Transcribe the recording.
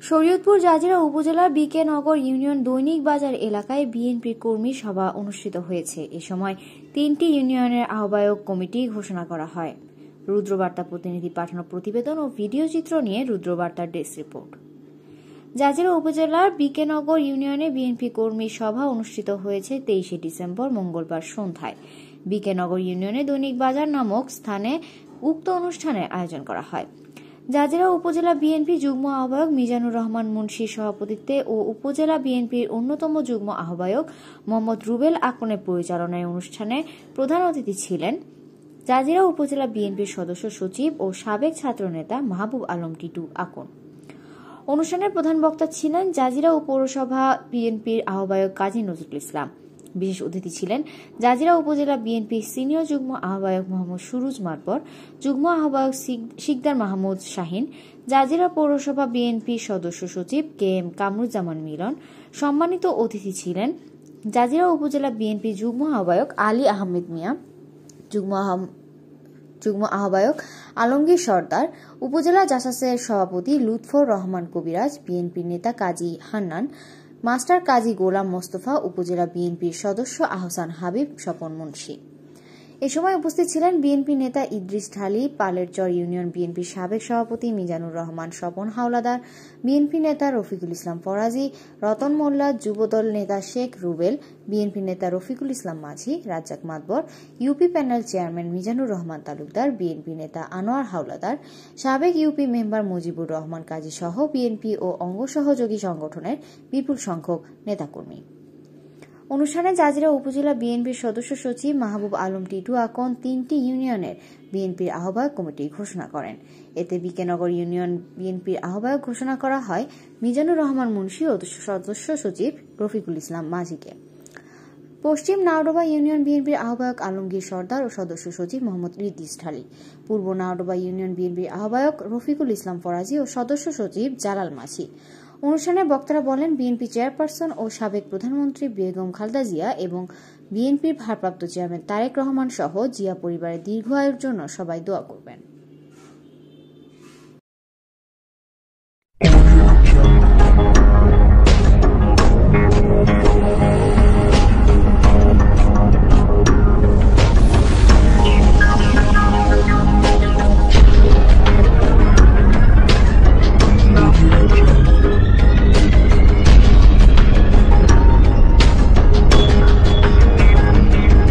Shariatpur Jazeera উপজেলার বিকে নগর union দৈনিক বাজার এলাকায় বিএনপির কর্মী সভা অনুষ্ঠিত হয়েছে। এ সময় 3টি ইউনিয়নের আহ্বায়ক কমিটি ঘোষণা করা হয়। রুদ্রবার্তা প্রতিনিধি পাঠানো প্রতিবেদন ও ভিডিও চিত্র নিয়ে রুদ্রবার্তার ডেস্ক রিপোর্ট। জাজিরা উপজেলার বিকে নগর ইউনিয়নে বিএনপি কর্মী সভা অনুষ্ঠিত হয়েছে 23শে ডিসেম্বর মঙ্গলবার সন্ধ্যায়। বিকে নগর ইউনিয়নে দৈনিক বাজার নামক স্থানে উক্ত অনুষ্ঠানের আয়োজন করা হয়। জাজিরা উপজেলা বিএনপি যুগ্ম আহ্বায়ক মিজানুর রহমান মুন্সির সভাপতিত্বে ও উপজেলা বিএনপির অন্যতম যুগ্ম আহ্বায়ক মোহাম্মদ রুবেল আকনের পরিচালনায় অনুষ্ঠানে প্রধান অতিথি ছিলেন জাজিরা উপজেলা বিএনপির সদস্য সচিব ও সাবেক ছাত্রনেতা মাহবুব আলম টিটু আকন। অনুষ্ঠানের প্রধান বক্তা ছিলেন জাজিরা পৌরসভা বিএনপির আহ্বায়ক কাজী নজরুল ইসলাম। বিশেষ অতিথি ছিলেন জাজিরা উপজেলা বিএনপির সিনিয়র যুগ্ম আহ্বায়ক মোহাম্মদ সুরুজ মাতবর, যুগ্ম আহ্বায়ক শিকদার মাহমুদ শাহিন, জাজিরা পৌরসভা বিএনপির সদস্য সচিব KM কামরুজ্জামান মিলন। সম্মানিত অতিথি ছিলেন জাজিরা উপজেলা বিএনপি যুগ্ম আহ্বায়ক আলী আহমেদ মিয়া, যুগ্ম আহ্বায়ক আলমগীর সর্দার, উপজেলা জাসাসের সভাপতি লুৎফর রহমান কবিরাজ, বিএনপির নেতা কাজী হান্নান, মাস্টার কাজী গোলাম মোস্তফা, উপজেলা বিএনপির সদস্য আহসান হাবিব, স্বপন মুন্সি। এ সময় উপস্থিত ছিলেন বিএনপি নেতা ইদ্রিস ঢালী, পালেরচর ইউনিয়ন বিএনপির সাবেক সভাপতি মিজানুর রহমান স্বপন হাওলাদার, বিএনপি নেতা রফিকুল ইসলাম ফরাজি, রতন মোল্লা, যুবদল নেতা শেখ রুবেল, বিএনপি নেতা রফিকুল ইসলাম মাঝি, Razzak Matbar, UP panel chairman Mizanur Rahman Talukdar, BNP নেতা আনোয়ার হাওলাদার, সাবেক ইউপি মেম্বার মুজিবুর রহমান কাজী সহ বিএনপি ও অঙ্গ সহযোগী সংগঠনের বিপুল সংখ্যক নেতাকর্মী। অনুষ্ঠানে জাজিরা উপজেলা বিএনপির সদস্য সচিব মাহবুব আলম টিটু আকন 3টি ইউনিয়নের বিএনপির আহ্বায়ক কমিটি ঘোষণা করেন। এতে বিকেনগর ইউনিয়ন বিএনপির আহ্বায়ক ঘোষণা করা হয় মিজানুর রহমান মুন্সি ও সদস্য সচিব রফিকুল ইসলাম মাঝিকে। পশ্চিম নাওডোবা ইউনিয়ন বিএনপির আহ্বায়ক আলমগীর সর্দার ও সদস্য সচিব মোহাম্মদ ইদ্রিস ঢালী, পূর্ব নাওডোবা ইউনিয়ন বিএনপির আহ্বায়ক রফিকুল ইসলাম ফরাজি ও সদস্য সচিব জালাল মাঝি। অনুষ্ঠানে বক্তারা বলেন, বিএনপি চেয়ারপারসন ও সাবেক প্রধানমন্ত্রী বেগম খালেদা জিয়া এবং বিএনপির ভারপ্রাপ্ত চেয়ারম্যান তারেক রহমান সহ জিয়া পরিবারের দীর্ঘ আয়ুর জন্য সবাই দোয়া করবেন।